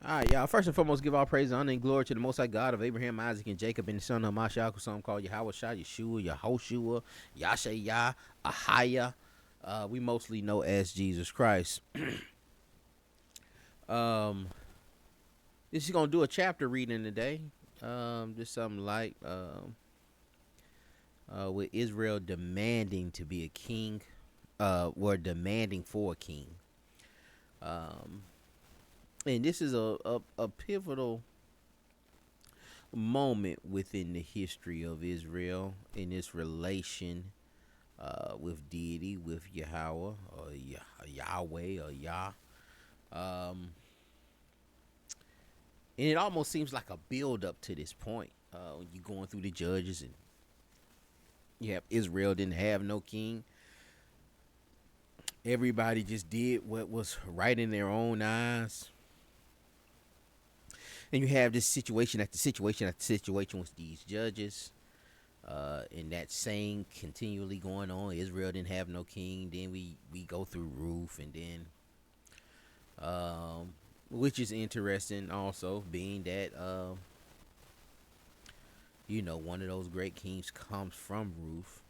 All right, y'all. First and foremost, give all praise, honor, and glory to the Most High God of Abraham, Isaac, and Jacob, and the son of Mashiach, some called Yahweh Shai, Yeshua, Yehoshua, Yashayah, Ahaya. We mostly know as Jesus Christ. um, this is gonna do a chapter reading today. Just something light. With Israel demanding to be a king. We're demanding for a king. And this is a pivotal moment within the history of Israel in its relation with deity, with Yahweh or Yahweh or Yah. And it almost seems like a build up to this point. When you're going through the judges and you have Israel didn't have no king. Everybody just did what was right in their own eyes. And you have this situation after situation after situation with these judges. And that saying continually going on. Israel didn't have no king. Then we go through Ruth, and then which is interesting also, being that one of those great kings comes from Ruth.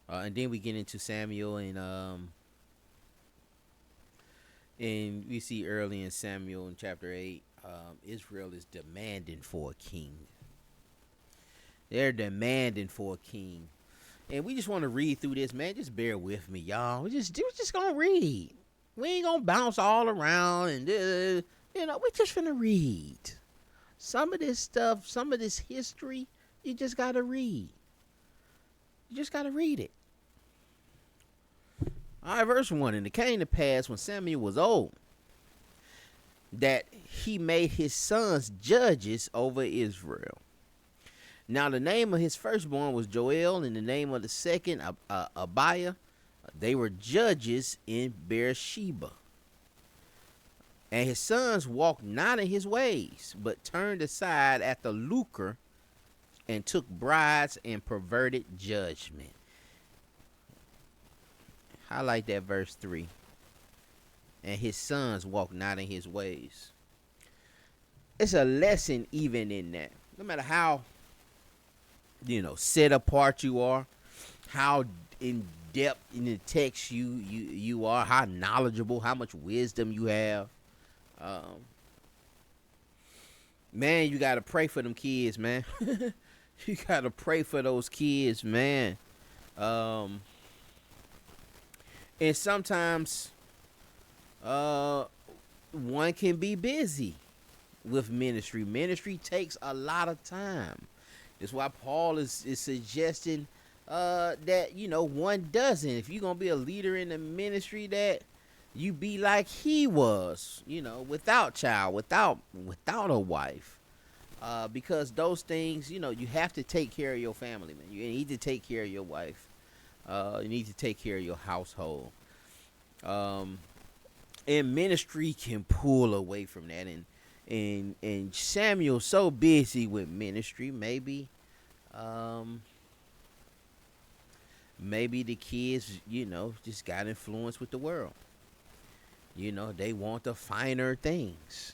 And then we get into Samuel, and we see early in Samuel in chapter 8, Israel is demanding for a king. They're demanding for a king. And we just want to read through this, man. Just bear with me, y'all. We're just going to read. We ain't going to bounce all around and, we're just finna read. Some of this stuff, some of this history, you just got to read. You just got to read it. All right, verse 1. And it came to pass when Samuel was old that he made his sons judges over Israel. Now the name of his firstborn was Joel, and the name of the second Abiah. They were judges in Beersheba. And his sons walked not in his ways, but turned aside after lucre, and took brides and perverted judgment. Highlight that verse 3. And his sons walked not in his ways. It's a lesson even in that. No matter how, set apart you are, how in depth in the text you are, how knowledgeable, how much wisdom you have. Man, you gotta pray for them kids, man. You gotta pray for those kids, man. And sometimes one can be busy with ministry. Ministry takes a lot of time. That's why Paul is suggesting that one doesn't. If you're gonna be a leader in the ministry, that you be like he was, without child, without a wife, because those things, you have to take care of your family, man. You need to take care of your wife. You need to take care of your household. And ministry can pull away from that, and Samuel's so busy with ministry, maybe the kids, just got influenced with the world. They want the finer things.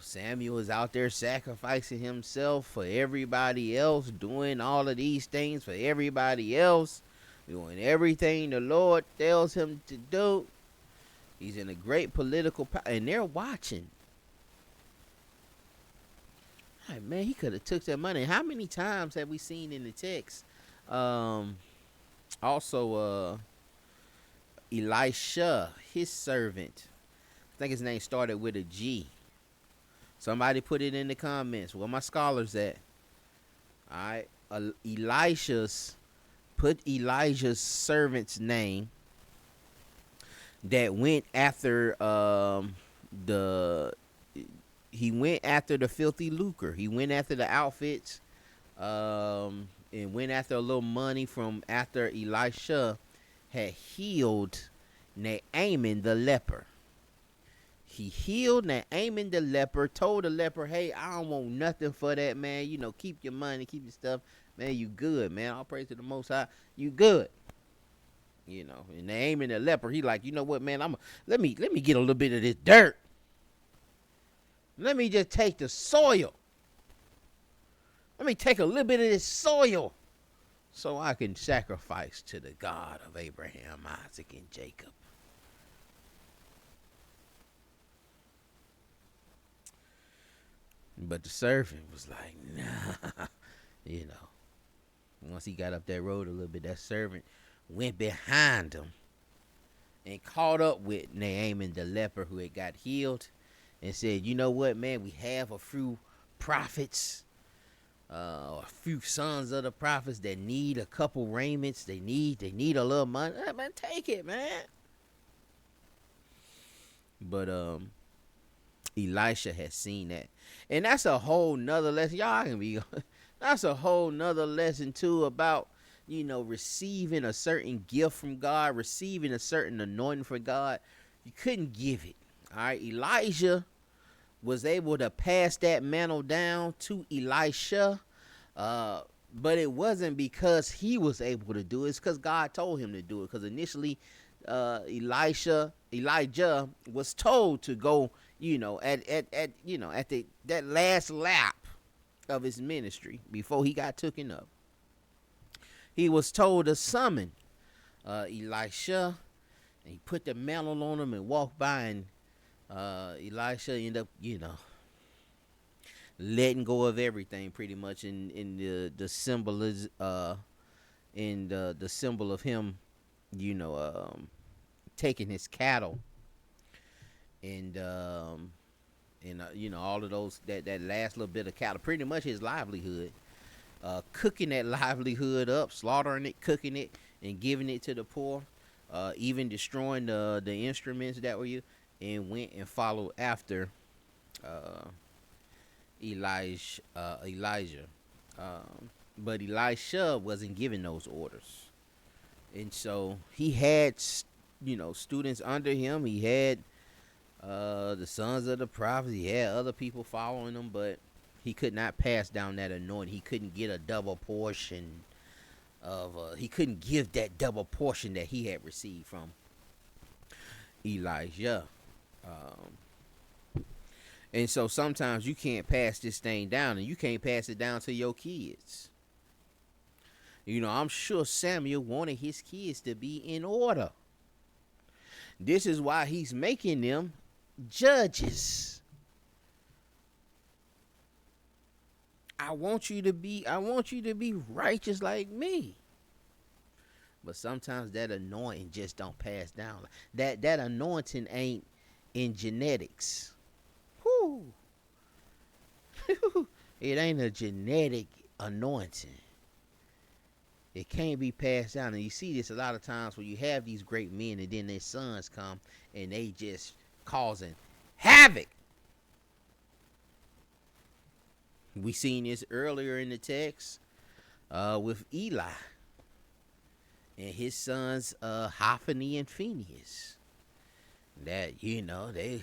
Samuel is out there sacrificing himself for everybody else, doing all of these things for everybody else, doing everything the Lord tells him to do. He's in a great political power, and they're watching. Hey, man, he could have took that money. How many times have we seen in the text? Also, Elisha, his servant. I think his name started with a G. Somebody put it in the comments. Where my scholars at? All right. Put Elijah's servant's name that went after he went after the filthy lucre. He went after the outfits, and went after a little money from after Elisha had healed Naaman the leper. He healed Naaman the leper, told the leper, hey, I don't want nothing for that, man. Keep your money, keep your stuff. Man, you good, man. All praise to the Most High. You good. And Naaman the leper, he like, you know what, man, let me get a little bit of this dirt. Let me just take the soil. Let me take a little bit of this soil so I can sacrifice to the God of Abraham, Isaac, and Jacob. But the servant was like, nah. You know, once he got up that road a little bit, that servant went behind him and caught up with Naaman the leper who had got healed and said, you know what, man, we have a few prophets, a few sons of the prophets that need a couple raiments. They need a little money. Man, take it, man. But Elisha has seen that. And that's a whole nother lesson. Y'all can be that's a whole nother lesson too about, you know, receiving a certain gift from God, receiving a certain anointing from God. You couldn't give it. All right. Elijah was able to pass that mantle down to Elisha. But it wasn't because he was able to do it. It's because God told him to do it. Because initially, Elijah was told to go, you know, at that last lap of his ministry before he got taken up. He was told to summon Elisha, and he put the mantle on him and walked by, and Elisha ended up, you know, letting go of everything pretty much in the symbol is in the symbol of him, you know, taking his cattle and you know, all of those, that last little bit of cattle, pretty much his livelihood, cooking that livelihood up, slaughtering it, cooking it, and giving it to the poor, even destroying the instruments that were used, and went and followed after Elijah. But Elisha wasn't giving those orders, and so he had, you know, students under him. He had the sons of the prophets. He had other people following him, but he could not pass down that anointing. He couldn't get a double portion of. He couldn't give that double portion that he had received from Elijah. And so sometimes you can't pass this thing down, and you can't pass it down to your kids. You know, I'm sure Samuel wanted his kids to be in order. This is why he's making them judges. I want you to be righteous like me. But sometimes that anointing just don't pass down. That anointing ain't in genetics. Whew. It ain't a genetic anointing. It can't be passed down. And you see this a lot of times when you have these great men and then their sons come and they just causing havoc. We seen this earlier in the text with Eli and his sons Hophni and Phinehas. That, you know, they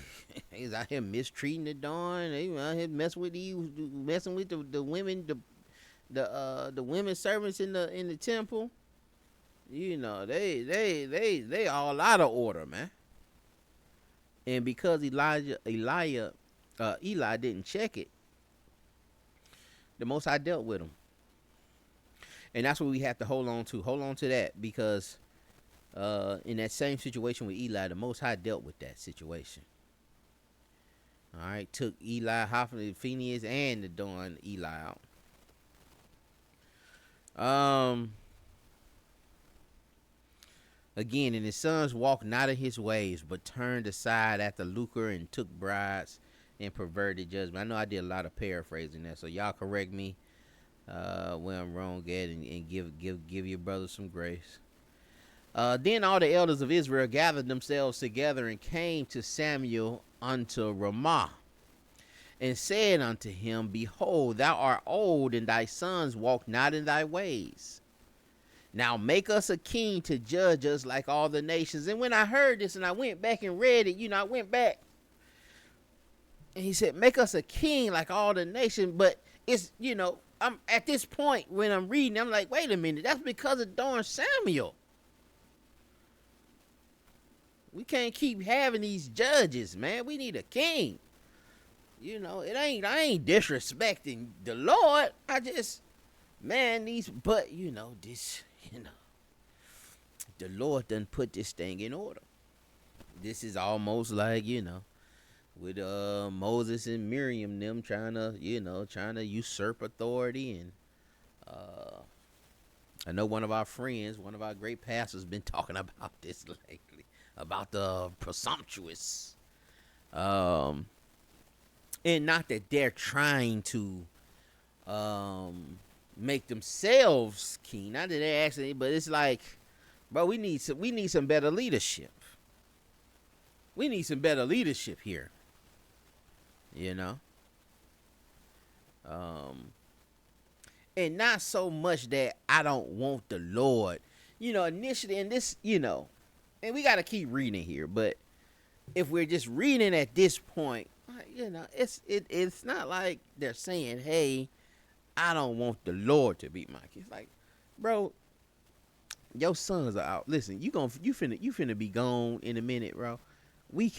was out here mistreating the darn. They out here messing with the women, the women servants in the temple. You know, they all out of order, man. And because Eli didn't check it, the Most High dealt with him. And that's what we have to hold on to. Hold on to that, because in that same situation with Eli, the Most High dealt with that situation. All right, took Eli, Hophni, Phinehas, and the darn Eli out. Again, and his sons walked not in his ways, but turned aside after lucre and took brides and perverted judgment. I know I did a lot of paraphrasing there, so y'all correct me where I'm wrong at, and give your brother some grace. Then all the elders of Israel gathered themselves together and came to Samuel unto Ramah, and said unto him, Behold, thou art old, and thy sons walk not in thy ways. Now make us a king to judge us like all the nations. And when I heard this and I went back and read it, I went back. And he said, make us a king like all the nations. But it's, I'm at this point when I'm reading, I'm like, wait a minute. That's because of darn Samuel. We can't keep having these judges, man. We need a king. I ain't disrespecting the Lord. I just, man, the Lord done put this thing in order. This is almost like, with Moses and Miriam them trying to usurp authority. And I know one of our friends, one of our great pastors, been talking about this lately, about the presumptuous. And not that they're trying to make themselves king, not that they're actually, but it's like, bro, we need some better leadership. We need some better leadership here. And not so much that I don't want the Lord, initially, and this, and we got to keep reading here, but if we're just reading at this point, it's not like they're saying, hey, I don't want the Lord to be my king. It's like, bro, your sons are out. Listen, you finna be gone in a minute, bro. You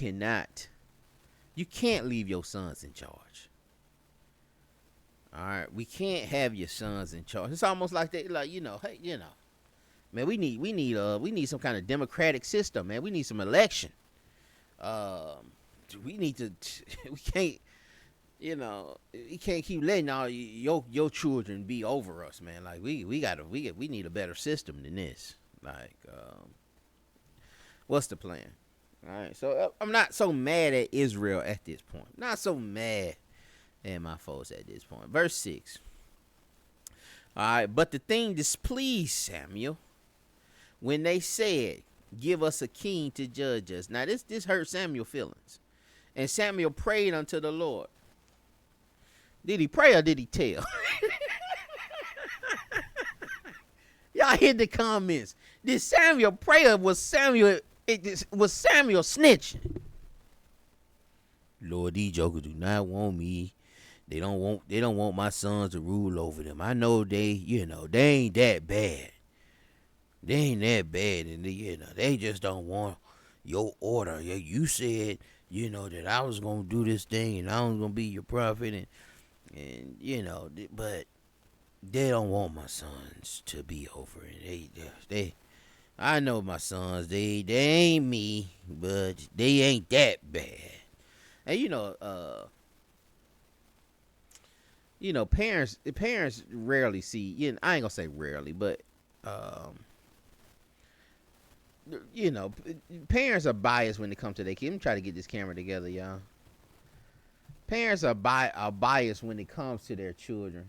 can't leave your sons in charge. All right, we can't have your sons in charge. It's almost like they, like, hey, man, we need some kind of democratic system, man. We need some election. We need to. We can't. We can't keep letting all your children be over us, man. Like we need a better system than this. Like, what's the plan? All right, so I'm not so mad at Israel at this point. Not so mad at my foes at this point. Verse 6. All right, but the thing displeased Samuel when they said, "Give us a king to judge us." Now this hurt Samuel's feelings, and Samuel prayed unto the Lord. Did he pray or did he tell? Y'all hit the comments. Did Samuel pray or was Samuel snitching? Lord, these jokers do not want me. They don't want my sons to rule over them. I know they ain't that bad. They ain't that bad, and they just don't want your order. You said, that I was gonna do this thing and I was gonna be your prophet, and but they don't want my sons to be over it. I know my sons, they ain't me, but they ain't that bad. And parents rarely see, I ain't gonna say rarely, but parents are biased when it comes to their kids. Let me try to get this camera together, y'all. Parents are biased when it comes to their children.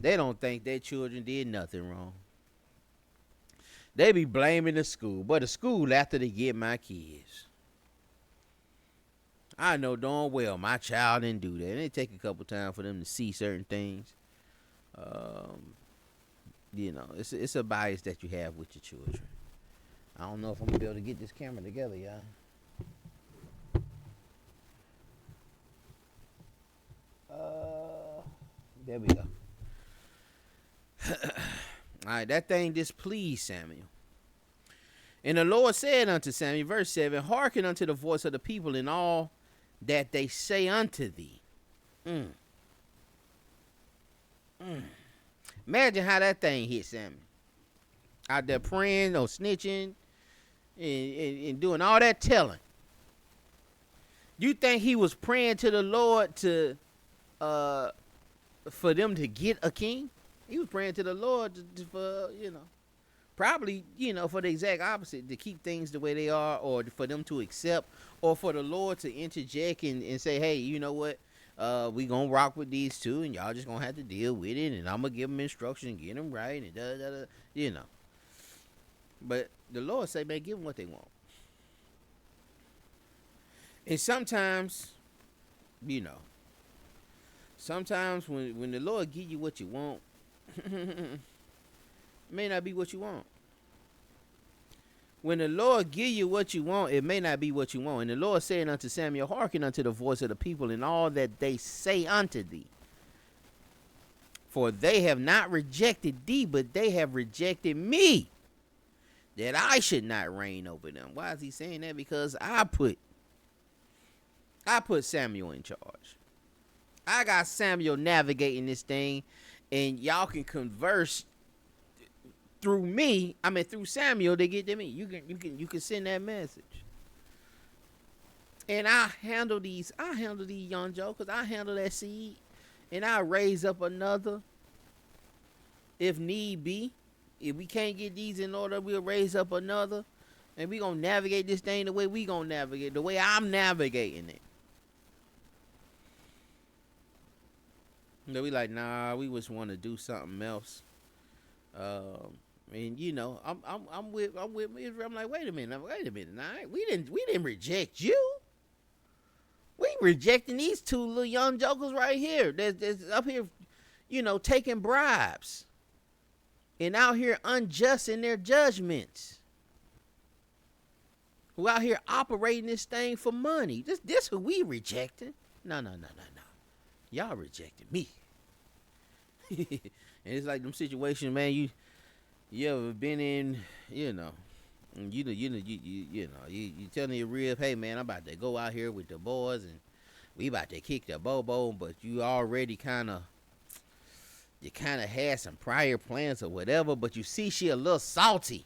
They don't think their children did nothing wrong. They be blaming the school, but the school after they get my kids. I know darn well my child didn't do that. It take a couple times for them to see certain things. It's a bias that you have with your children. I don't know if I'm gonna be able to get this camera together, y'all. There we go. All right, that thing displeased Samuel. And the Lord said unto Samuel, verse 7, hearken unto the voice of the people in all that they say unto thee. Imagine how that thing hit Samuel. Out there praying or snitching and doing all that telling. You think he was praying to the Lord for them to get a king? He was praying to the Lord for, probably, for the exact opposite, to keep things the way they are, or for them to accept, or for the Lord to interject and say, hey, you know what? We gonna rock with these two, and y'all just gonna have to deal with it, and I'm gonna give them instruction, get them right, and But the Lord say, man, give them what they want. And sometimes, sometimes when the Lord give you what you want, it may not be what you want. When the Lord give you what you want, it may not be what you want. And the Lord said unto Samuel, hearken unto the voice of the people in all that they say unto thee. For they have not rejected thee, but they have rejected me, that I should not reign over them. Why is he saying that? Because I put I put Samuel in charge. I got Samuel navigating this thing, and y'all can converse through me. I mean, through Samuel to get to me. You can send that message. And I handle these young jokers. I handle that seed, and I raise up another if need be. If we can't get these in order, we'll raise up another, and we gonna navigate this thing the way we gonna navigate, the way I'm navigating it. You know, we like, nah, we just want to do something else. And you know, I'm with Israel. I'm like, wait a minute, nah, we didn't reject you. We rejecting these two little young jokers right here. That's up here, you know, taking bribes and out here unjust in their judgments. Who out here operating this thing for money. This who we rejecting. No. Y'all rejected me. And it's like them situations, man, you ever been in, you know, you telling your real, hey man, I'm about to go out here with the boys and we about to kick the bobo, but you already kind of had some prior plans or whatever, but you see she a little salty.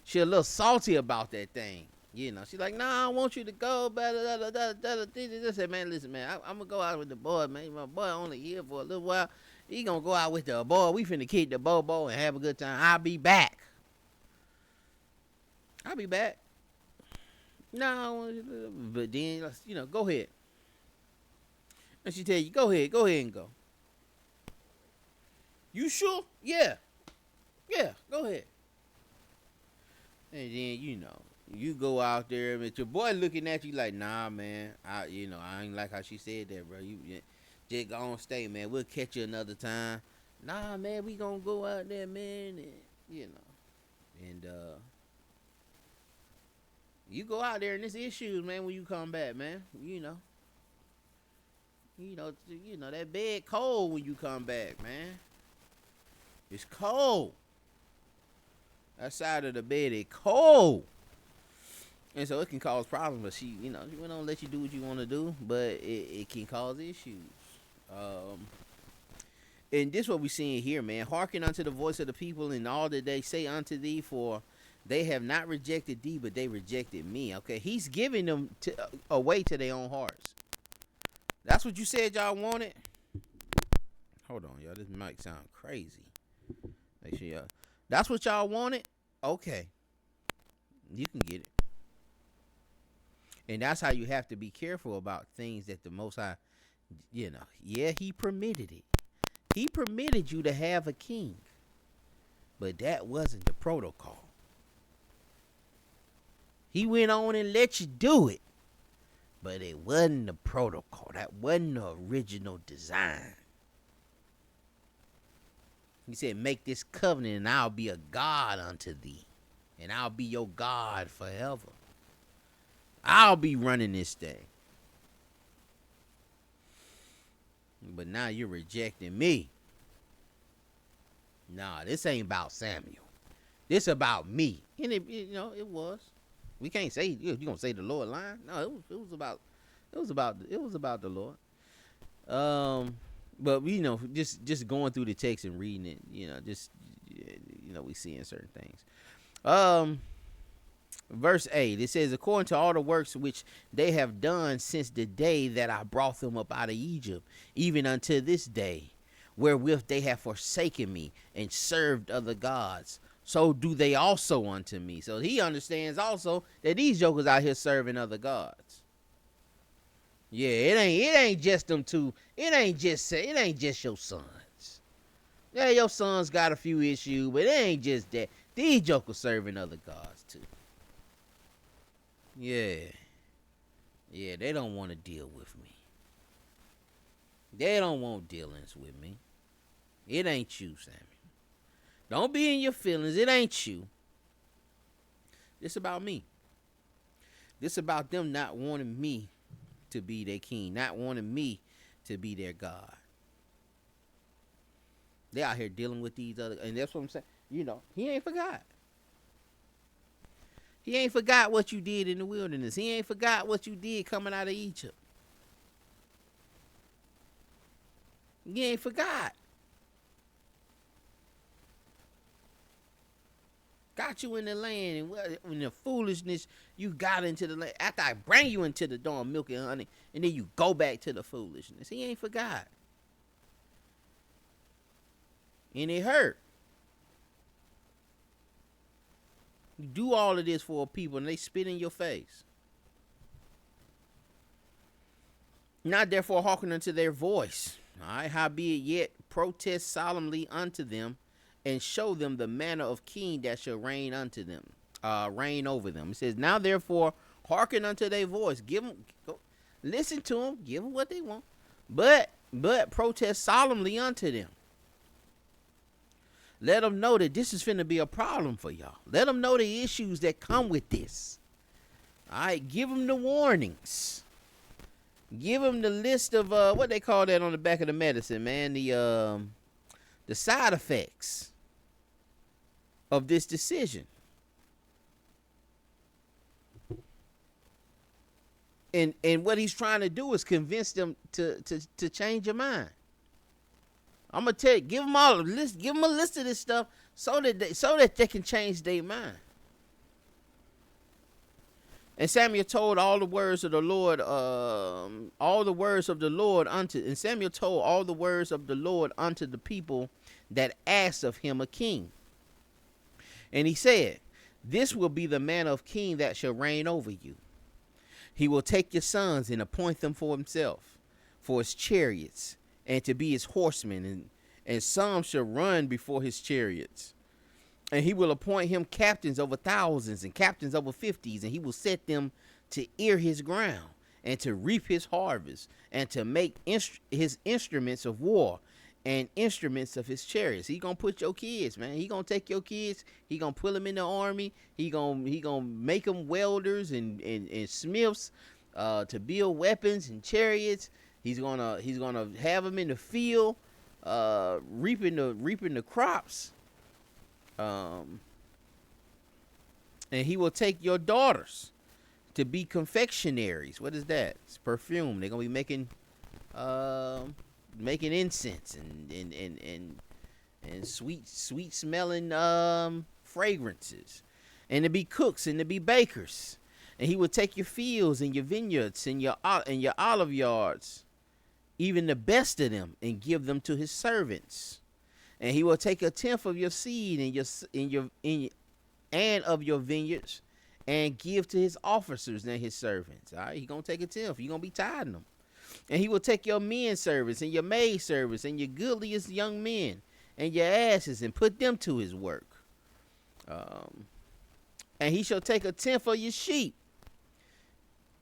She a little salty about that thing. You know, she's like, nah, I want you to go. I said, man, listen, man, I'm going to go out with the boy, man. My boy only here for a little while. He going to go out with the boy. We finna kick the bobo and have a good time. I'll be back. No, but then, you know, go ahead. And she tell you, go ahead and go. You sure? Yeah, go ahead. And then, you know, you go out there, but your boy looking at you like, nah, man, I ain't like how she said that, bro. You just gonna stay, man. We'll catch you another time. Nah, man, we gonna go out there, man, and, you know, and you go out there and there's issues, man, when you come back, man. You know that bed cold when you come back, man. It's cold. That side of the bed is cold. And so it can cause problems, but she don't let you do what you want to do, but it can cause issues. And this is what we're seeing here, man. Hearken unto the voice of the people and all that they say unto thee, for they have not rejected thee, but they rejected me. Okay, he's giving them away to their own hearts. That's what you said y'all wanted. Hold on, y'all. This mic sound crazy. Make sure y'all. That's what y'all wanted? Okay. You can get it. And that's how you have to be careful about things that the Most High, you know, yeah, he permitted it. He permitted you to have a king. But that wasn't the protocol. He went on and let you do it. But it wasn't the protocol. That wasn't the original design. He said, make this covenant and I'll be a God unto thee. And I'll be your God forever. I'll be running this thing. But now you're rejecting me. Nah, this ain't about Samuel. This about me. And it was. We can't say you gonna say the Lord lying. No, it was about the Lord. But just going through the text and reading it, we seeing certain things. Verse 8, it says, according to all the works which they have done since the day that I brought them up out of Egypt, even unto this day, wherewith they have forsaken me and served other gods, so do they also unto me. So he understands also that these jokers out here serving other gods. Yeah, it ain't just them two. It ain't just your sons. Yeah, your sons got a few issues, but it ain't just that. These jokers serving other gods too. Yeah, they don't want to deal with me. They don't want dealings with me. It ain't you, Samuel. Don't be in your feelings. It ain't you. This about me. This about them not wanting me to be their king, not wanting me to be their God. They out here dealing with these other, and that's what I'm saying. He ain't forgot. He ain't forgot what you did in the wilderness. He ain't forgot what you did coming out of Egypt. He ain't forgot. Got you in the land, and in the foolishness you got into the land. After I bring you into the dawn, milk and honey, and then you go back to the foolishness. He ain't forgot. And it hurt. You do all of this for a people, and they spit in your face. Not therefore hearken unto their voice. All right, howbeit yet protest solemnly unto them, and show them the manner of king that shall reign unto them, reign over them. It says, now therefore hearken unto their voice. Give them, listen to them, give them what they want, but protest solemnly unto them. Let them know that this is finna be a problem for y'all. Let them know the issues that come with this. All right, give them the warnings. Give them the list of what they call that on the back of the medicine, man. The side effects of this decision. And what he's trying to do is convince them to change your mind. I'm gonna tell you, give them all a list. Give them a list of this stuff so that they can change their mind. And Samuel told all the words of the Lord, and Samuel told all the words of the Lord unto the people that asked of him a king. And he said, this will be the manner of king that shall reign over you. He will take your sons and appoint them for himself, for his chariots, and to be his horsemen, and some shall run before his chariots. And he will appoint him captains over thousands and captains over 50s, and he will set them to ear his ground and to reap his harvest and to make his instruments of war and instruments of his chariots. He gonna put your kids, man. He gonna take your kids. He gonna put them in the army. He gonna make them welders and smiths to build weapons and chariots. He's gonna have them in the field, reaping the crops. And he will take your daughters to be confectionaries. What is that? It's perfume. They're gonna be making incense and sweet smelling fragrances, and to be cooks and to be bakers. And he will take your fields and your vineyards and your olive yards, even the best of them, and give them to his servants. And he will take a tenth of your seed and of your vineyards, and give to his officers and his servants. All right, he gonna take a tenth. You gonna be tithing them. And he will take your men servants and your maid servants and your goodliest young men and your asses, and put them to his work. And he shall take a tenth of your sheep,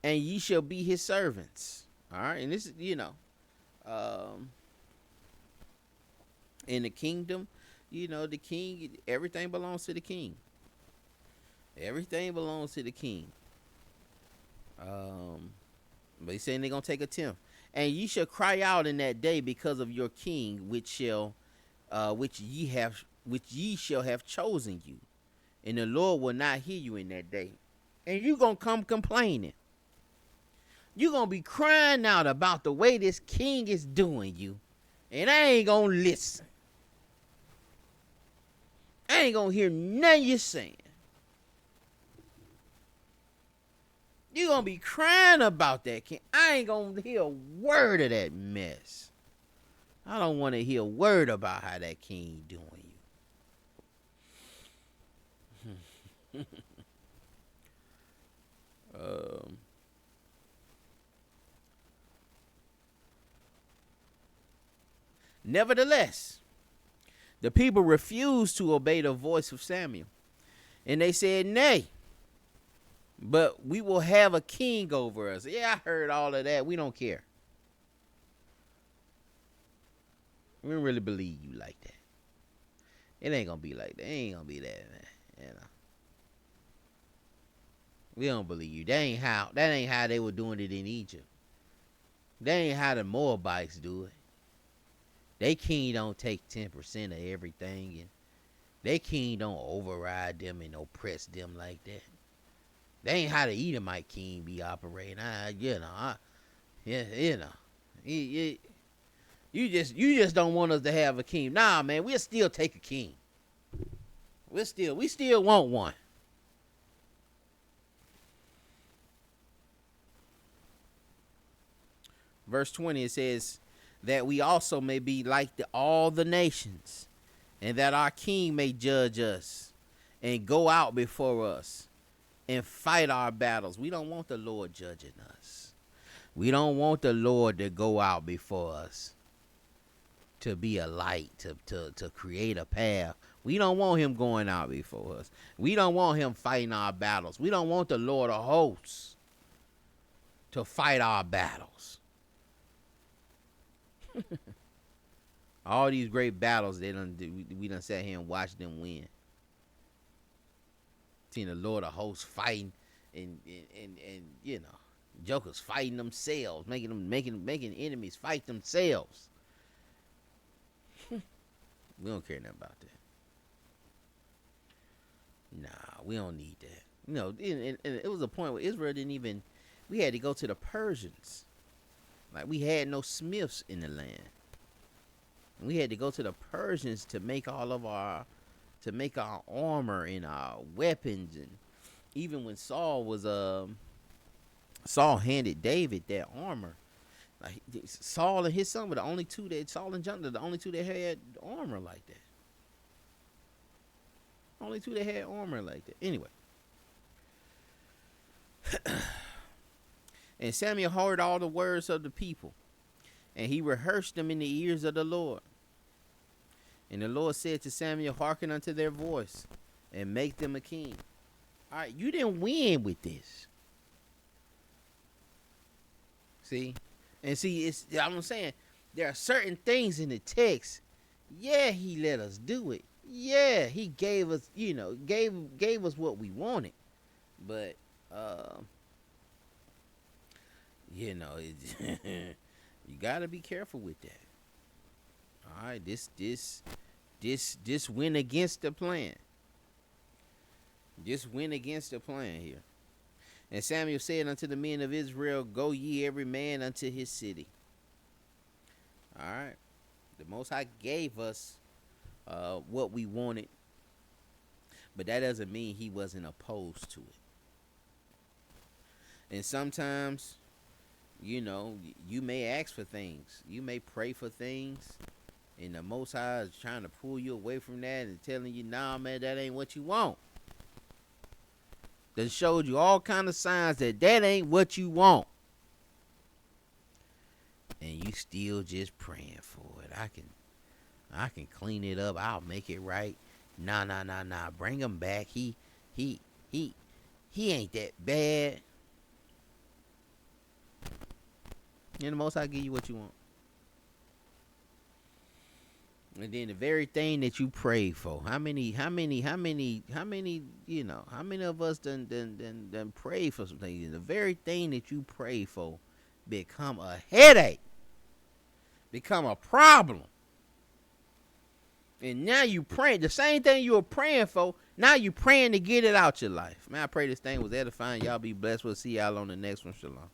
and ye shall be his servants. All right, and this is, in the kingdom, the king, everything belongs to the king. Everything belongs to the king. But he's saying they're gonna take a tenth. And ye shall cry out in that day because of your king, which ye shall have chosen you. And the Lord will not hear you in that day. And you gonna come complaining. You gonna be crying out about the way this king is doing you. And I ain't gonna listen. I ain't gonna hear nothing you're saying. You gonna be crying about that king. I ain't gonna hear a word of that mess. I don't want to hear a word about how that king doing you. Nevertheless, the people refused to obey the voice of Samuel, and they said, nay, but we will have a king over us. Yeah, I heard all of that. We don't care. We don't really believe you like that. It ain't gonna be like that. It ain't gonna be that, man. We don't believe you. That ain't how they were doing it in Egypt. That ain't how the Moabites do it. They king don't take 10% of everything, and they king don't override them and oppress them like that. That ain't how the Edomite king be operating. You know, you, you just don't want us to have a king. Nah, man, we'll still take a king. We still want one. Verse 20, it says that we also may be like all the nations, and that our king may judge us and go out before us and fight our battles. We don't want the Lord judging us. We don't want the Lord to go out before us, to be a light, to create a path. We don't want him going out before us. We don't want him fighting our battles. We don't want the Lord of hosts to fight our battles. All these great battles we done sat here and watched them win. Seen the Lord of hosts fighting and you know, jokers fighting themselves, making enemies fight themselves. We don't care nothing about that. Nah, we don't need that. You know, and it was a point where Israel didn't even. We had to go to the Persians. Like, we had no smiths in the land. And we had to go to the Persians to make our armor and our weapons. And even when Saul handed David that armor, like, Saul and his son were the only two that Saul and Jonathan, the only two that had armor like that. Only two that had armor like that. Anyway. And Samuel heard all the words of the people, and he rehearsed them in the ears of the Lord. And the Lord said to Samuel, hearken unto their voice, and make them a king. All right, you didn't win with this. See? And see, I'm saying, there are certain things in the text. Yeah, he let us do it. Yeah, he gave us, gave us what we wanted. But, you got to be careful with that. All right, this went against the plan. This went against the plan here. And Samuel said unto the men of Israel, go ye every man unto his city. All right. The Most High gave us what we wanted, but that doesn't mean he wasn't opposed to it. And sometimes, you may ask for things. You may pray for things, and the Most High is trying to pull you away from that and telling you, nah, man, that ain't what you want. That showed you all kind of signs that ain't what you want. And you still just praying for it. I can clean it up. I'll make it right. Nah. Bring him back. He ain't that bad. And the Most High give you what you want. And then the very thing that you pray for. How many of us done pray for some things? The very thing that you pray for become a headache. Become a problem. And now you praying the same thing you were praying for. Now you praying to get it out your life. Man, I pray this thing was edifying. Y'all be blessed. We'll see y'all on the next one. Shalom.